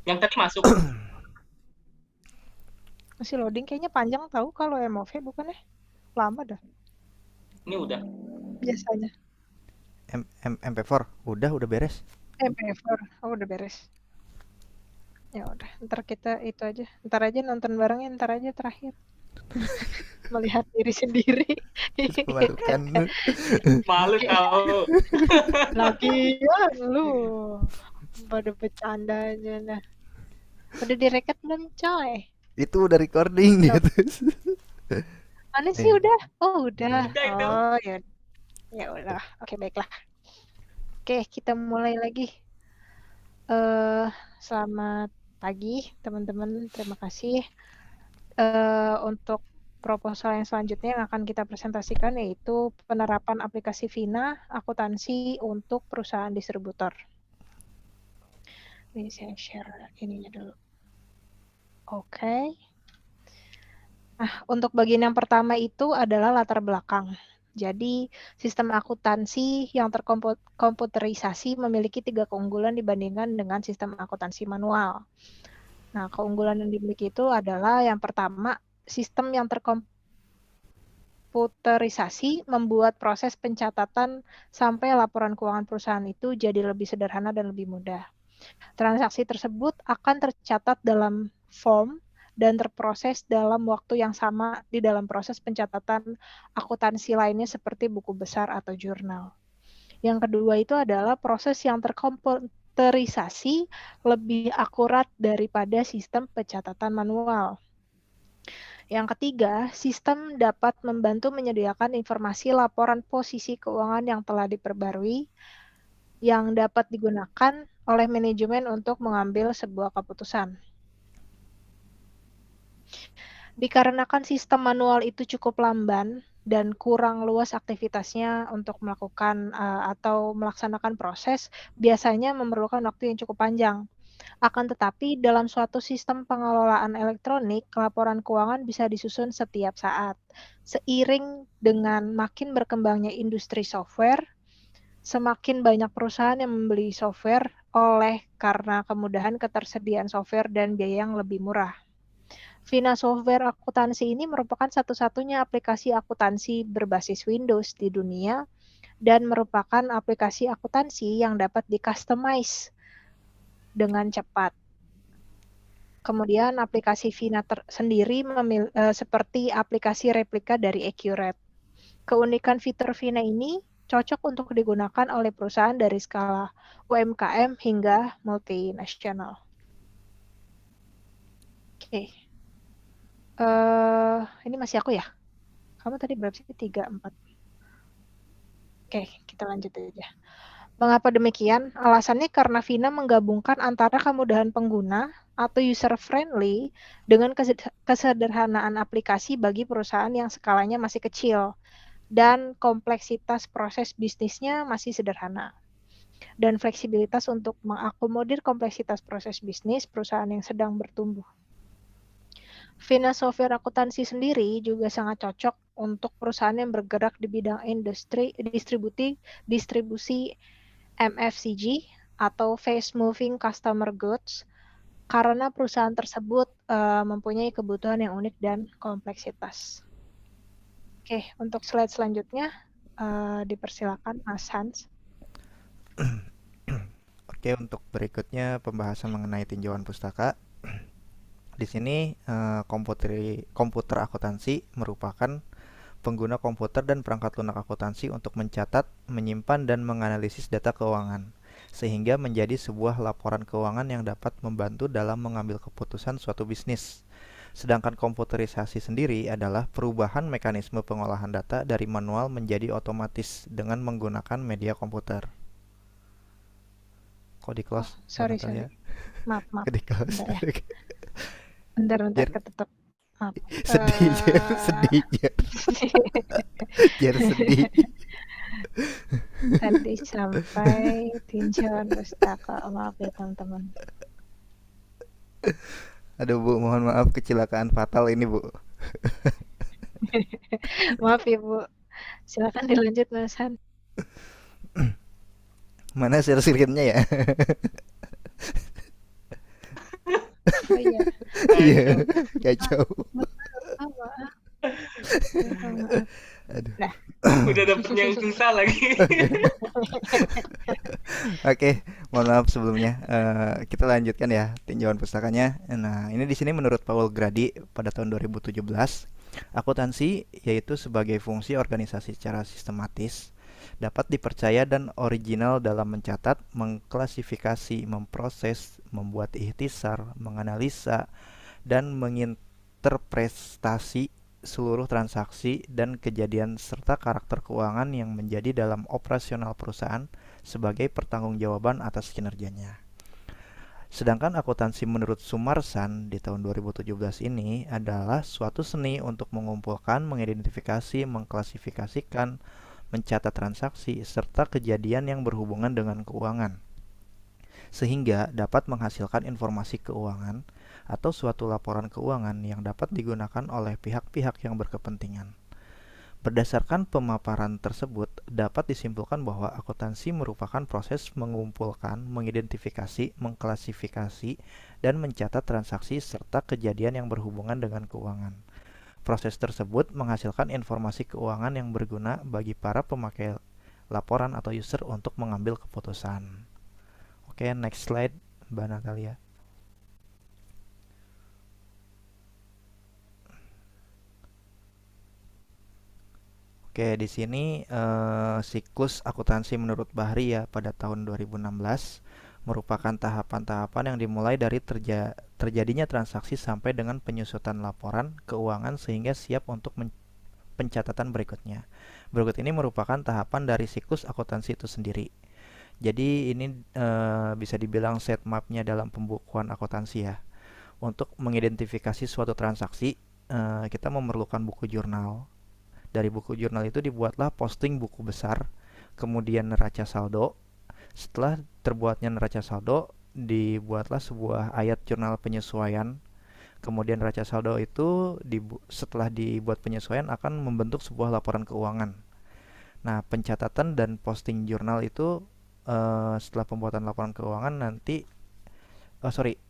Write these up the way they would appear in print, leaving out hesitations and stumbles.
Yang tadi masuk. Masih loading kayaknya panjang tahu kalau MOV bukan ya? Lama dah Ini udah. biasanya. MP4 udah beres. MP4. Oh, udah beres. Ya udah, ntar kita itu aja. Ntar aja nonton barengnya, ntar aja terakhir. Melihat diri sendiri. Memalukan. Malu tahu. Lagian lu pada bercanda aja nah. Udah direket belum coy? Itu udah recording dia tuh. Mana sih udah? Oh udah. Udah itu. Oh ya, ya udah. Oke baiklah. Oke kita mulai lagi. Selamat pagi teman-teman. Terima kasih. Untuk proposal yang selanjutnya yang akan kita presentasikan yaitu penerapan aplikasi Vina akuntansi untuk perusahaan distributor. Ini saya share ininya dulu. Oke. Nah, untuk bagian yang pertama itu adalah latar belakang. Jadi, sistem akuntansi yang terkomputerisasi memiliki 3 keunggulan dibandingkan dengan sistem akuntansi manual. Nah, keunggulan yang dimiliki itu adalah yang pertama, sistem yang terkomputerisasi membuat proses pencatatan sampai laporan keuangan perusahaan itu jadi lebih sederhana dan lebih mudah. Transaksi tersebut akan tercatat dalam form dan terproses dalam waktu yang sama di dalam proses pencatatan akuntansi lainnya seperti buku besar atau jurnal. Yang kedua itu adalah proses yang terkomputerisasi lebih akurat daripada sistem pencatatan manual. Yang ketiga, sistem dapat membantu menyediakan informasi laporan posisi keuangan yang telah diperbarui yang dapat digunakan oleh manajemen untuk mengambil sebuah keputusan. Dikarenakan sistem manual itu cukup lamban dan kurang luas aktivitasnya untuk melakukan atau melaksanakan proses, biasanya memerlukan waktu yang cukup panjang. Akan tetapi, dalam suatu sistem pengelolaan elektronik, laporan keuangan bisa disusun setiap saat. Seiring dengan makin berkembangnya industri software, semakin banyak perusahaan yang membeli software karena kemudahan ketersediaan software dan biaya yang lebih murah. Vina Software Akuntansi ini merupakan satu-satunya aplikasi akuntansi berbasis Windows di dunia dan merupakan aplikasi akuntansi yang dapat di-customize dengan cepat. Kemudian aplikasi Vina sendiri seperti aplikasi replika dari Accurate. Keunikan fitur Vina ini cocok untuk digunakan oleh perusahaan dari skala UMKM hingga multinasional. Oke. Ini masih aku ya? Kamu tadi berapa sih? 3, 4. Oke, kita lanjut aja. Mengapa demikian? Alasannya karena Vina menggabungkan antara kemudahan pengguna atau user-friendly dengan kesederhanaan aplikasi bagi perusahaan yang skalanya masih kecil dan kompleksitas proses bisnisnya masih sederhana. Dan fleksibilitas untuk mengakomodir kompleksitas proses bisnis perusahaan yang sedang bertumbuh. Vina Software Akuntansi sendiri juga sangat cocok untuk perusahaan yang bergerak di bidang industri distribusi MFCG atau Fast Moving Customer Goods karena perusahaan tersebut mempunyai kebutuhan yang unik dan kompleksitas. Oke, untuk slide selanjutnya dipersilakan Mas Hans. Oke, untuk berikutnya pembahasan mengenai tinjauan pustaka. Di sini komputer akuntansi merupakan pengguna komputer dan perangkat lunak akuntansi untuk mencatat, menyimpan, dan menganalisis data keuangan, sehingga menjadi sebuah laporan keuangan yang dapat membantu dalam mengambil keputusan suatu bisnis. Sedangkan komputerisasi sendiri adalah perubahan mekanisme pengolahan data dari manual menjadi otomatis dengan menggunakan media komputer. Kok di close? Sorry. Ya? Maaf. Di close. Bentar, ketutup. Maaf. Sedih. Jar sedih. Tadi sampai tinjauan pustaka. Maaf ya teman-teman. Aduh Bu, mohon maaf kecelakaan fatal ini Bu. Maaf ya Bu. Silakan dilanjut Mas Han. Mana share screen-nya ya? Oh iya, Iya, Kacau. kacau. benar sama. Mohon maaf. Aduh. Nah, Udah dapet yang susah lagi. Oke, mohon maaf sebelumnya. Kita lanjutkan ya tinjauan pustakanya. Nah, ini di sini menurut Paul Grady pada tahun 2017, akuntansi yaitu sebagai fungsi organisasi secara sistematis dapat dipercaya dan original dalam mencatat, mengklasifikasi, memproses, membuat ikhtisar, menganalisa, dan menginterpretasi seluruh transaksi dan kejadian serta karakter keuangan yang menjadi dalam operasional perusahaan sebagai pertanggungjawaban atas kinerjanya. Sedangkan akuntansi menurut Sumarsan di tahun 2017 ini adalah suatu seni untuk mengumpulkan, mengidentifikasi, mengklasifikasikan, mencatat transaksi, serta kejadian yang berhubungan dengan keuangan, sehingga dapat menghasilkan informasi keuangan atau suatu laporan keuangan yang dapat digunakan oleh pihak-pihak yang berkepentingan. Berdasarkan pemaparan tersebut, dapat disimpulkan bahwa akuntansi merupakan proses mengumpulkan, mengidentifikasi, mengklasifikasi, dan mencatat transaksi serta kejadian yang berhubungan dengan keuangan. Proses tersebut menghasilkan informasi keuangan yang berguna bagi para pemakai laporan atau user untuk mengambil keputusan. Oke, next slide, Mbak Natalia. Oke, di sini siklus akuntansi menurut Bahri ya pada tahun 2016 merupakan tahapan-tahapan yang dimulai dari terjadinya transaksi sampai dengan penyusutan laporan keuangan sehingga siap untuk pencatatan berikutnya. Berikut ini merupakan tahapan dari siklus akuntansi itu sendiri. Jadi ini bisa dibilang set mapnya dalam pembukuan akuntansi ya. Untuk mengidentifikasi suatu transaksi, kita memerlukan buku jurnal. Dari buku jurnal itu dibuatlah posting buku besar, kemudian neraca saldo. Setelah terbuatnya neraca saldo, dibuatlah sebuah ayat jurnal penyesuaian. Kemudian neraca saldo itu setelah dibuat penyesuaian akan membentuk sebuah laporan keuangan. Nah, pencatatan dan posting jurnal itu setelah pembuatan laporan keuangan nanti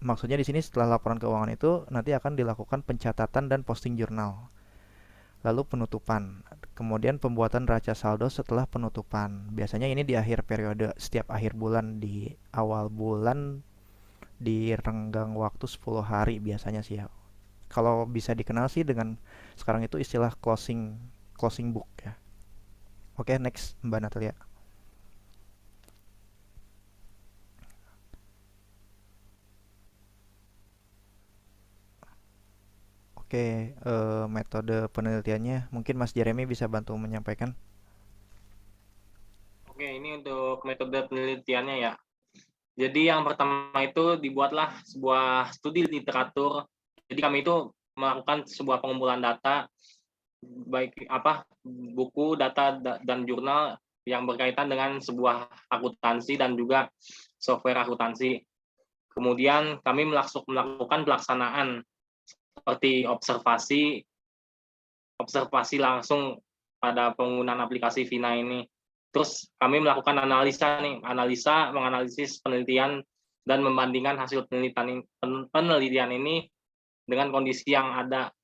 maksudnya di sini setelah laporan keuangan itu nanti akan dilakukan pencatatan dan posting jurnal. Lalu penutupan, kemudian pembuatan neraca saldo setelah penutupan. Biasanya ini di akhir periode, setiap akhir bulan, di awal bulan, di renggang waktu 10 hari biasanya sih ya. Kalau bisa dikenal sih dengan sekarang itu istilah closing book ya. Oke, next Mbak Natalia. Oke, metode penelitiannya mungkin Mas Jeremy bisa bantu menyampaikan. Oke, ini untuk metode penelitiannya ya. Jadi yang pertama itu dibuatlah sebuah studi literatur. Jadi kami itu melakukan sebuah pengumpulan data, baik buku, data dan jurnal yang berkaitan dengan sebuah akuntansi dan juga software akuntansi. Kemudian kami melakukan pelaksanaan seperti observasi langsung pada penggunaan aplikasi Vina ini. Terus kami melakukan menganalisis penelitian dan membandingkan hasil penelitian ini dengan kondisi yang ada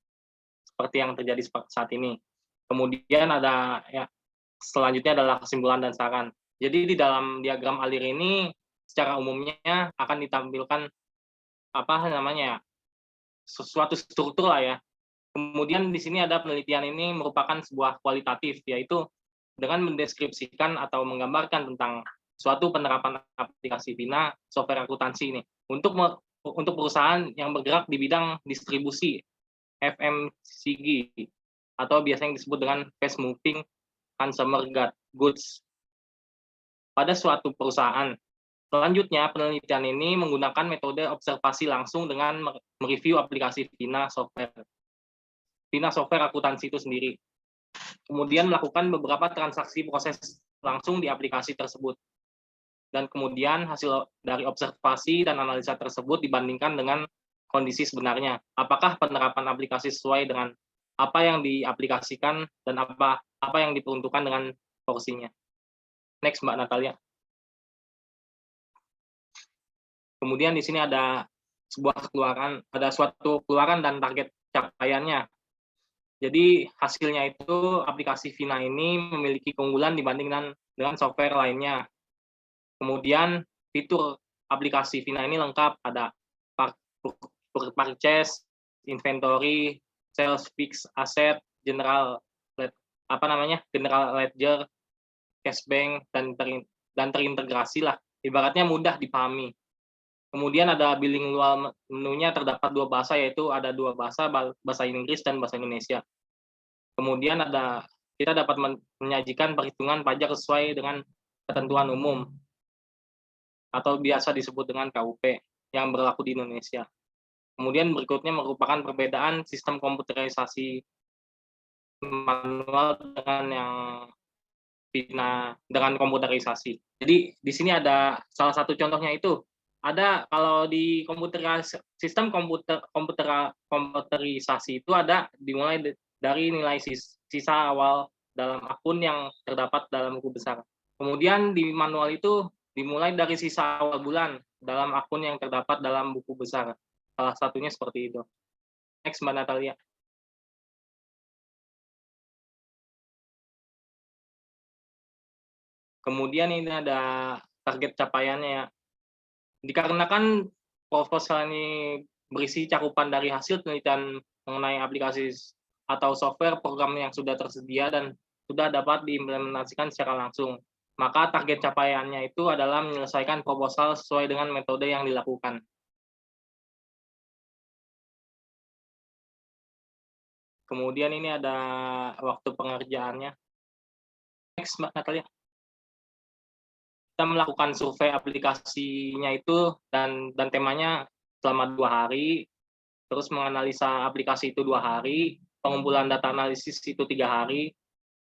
seperti yang terjadi saat ini. Kemudian selanjutnya adalah kesimpulan dan saran. Jadi di dalam diagram alir ini secara umumnya akan ditampilkan sesuatu struktur lah ya. Kemudian di sini ada penelitian ini merupakan sebuah kualitatif, yaitu dengan mendeskripsikan atau menggambarkan tentang suatu penerapan aplikasi Vina software akuntansi ini untuk perusahaan yang bergerak di bidang distribusi FMCG atau biasanya disebut dengan fast moving consumer goods pada suatu perusahaan. Selanjutnya, penelitian ini menggunakan metode observasi langsung dengan mereview aplikasi Vina software akuntansi itu sendiri. Kemudian melakukan beberapa transaksi proses langsung di aplikasi tersebut. Dan kemudian hasil dari observasi dan analisa tersebut dibandingkan dengan kondisi sebenarnya. Apakah penerapan aplikasi sesuai dengan apa yang diaplikasikan dan apa yang diperuntukkan dengan porsinya. Next, Mbak Natalia. Kemudian di sini ada suatu keluaran dan target capaiannya. Jadi hasilnya itu aplikasi Vina ini memiliki keunggulan dibandingkan dengan software lainnya. Kemudian fitur aplikasi Vina ini lengkap, ada purchase, inventory, sales fixed asset, general ledger, cash bank, dan terintegrasi lah. Ibaratnya mudah dipahami. Kemudian ada bilingual menunya, terdapat 2 bahasa, yaitu ada 2 bahasa, bahasa Inggris dan bahasa Indonesia. Kemudian kita dapat menyajikan perhitungan pajak sesuai dengan ketentuan umum atau biasa disebut dengan KUP yang berlaku di Indonesia. Kemudian berikutnya merupakan perbedaan sistem komputerisasi manual dengan komputerisasi. Jadi di sini ada salah satu contohnya itu. Ada kalau di sistem komputerisasi itu ada dimulai dari nilai sisa awal dalam akun yang terdapat dalam buku besar. Kemudian di manual itu dimulai dari sisa awal bulan dalam akun yang terdapat dalam buku besar. Salah satunya seperti itu. Next, Mbak Natalia. Kemudian ini ada target capaiannya ya. Dikarenakan proposal ini berisi cakupan dari hasil penelitian mengenai aplikasi atau software program yang sudah tersedia dan sudah dapat diimplementasikan secara langsung, maka target capaiannya itu adalah menyelesaikan proposal sesuai dengan metode yang dilakukan. Kemudian ini ada waktu pengerjaannya. Next, Mbak Natalia. Kita melakukan survei aplikasinya itu dan temanya selama 2 hari, terus menganalisa aplikasi itu 2 hari, pengumpulan data analisis itu 3 hari,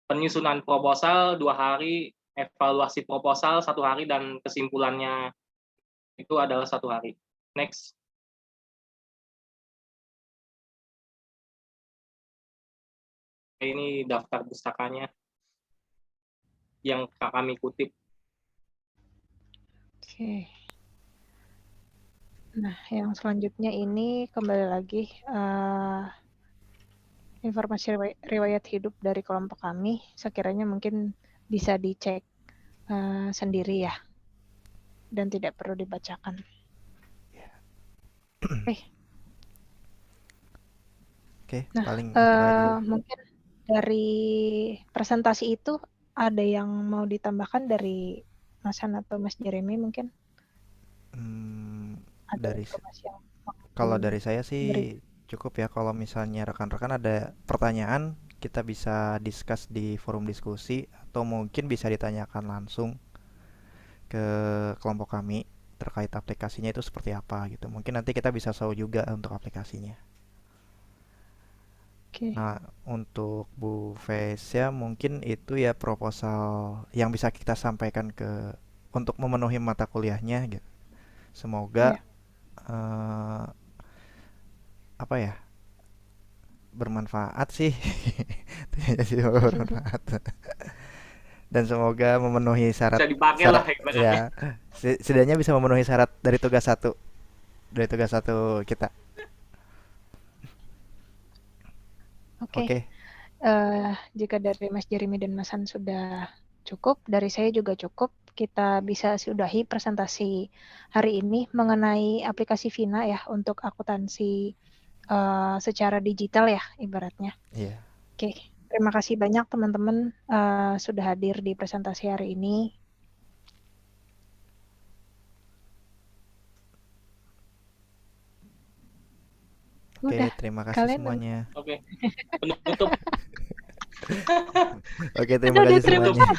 penyusunan proposal 2 hari, evaluasi proposal 1 hari, dan kesimpulannya itu adalah 1 hari. Next. Ini daftar pustakanya yang kami kutip. Oke. Nah, yang selanjutnya ini kembali lagi informasi riwayat hidup dari kelompok kami. Sekiranya mungkin bisa dicek sendiri ya, dan tidak perlu dibacakan. Oke, nah, paling mungkin dari presentasi itu ada yang mau ditambahkan dari Mas Han atau Mas Jeremy mungkin? Kalau dari saya sih cukup ya. Kalau misalnya rekan-rekan ada pertanyaan, kita bisa discuss di forum diskusi atau mungkin bisa ditanyakan langsung ke kelompok kami terkait aplikasinya itu seperti apa gitu. Mungkin nanti kita bisa show juga untuk aplikasinya. Nah, untuk Bu Vesya mungkin itu ya proposal yang bisa kita sampaikan untuk memenuhi mata kuliahnya gitu. Semoga bermanfaat sih. Bermanfaat. Dan semoga memenuhi syarat. Bisa dipakai lah ya. Setidaknya bisa memenuhi syarat dari tugas 1 kita. Oke. Jika dari Mas Jeremy dan Mas Han sudah cukup, dari saya juga cukup. Kita bisa sudahi presentasi hari ini mengenai aplikasi Vina ya untuk akuntansi secara digital ya ibaratnya. Iya. Oke, terima kasih banyak teman-teman sudah hadir di presentasi hari ini. Oke, terima kasih semuanya. Oke, penutup. Oke, terima kasih semuanya.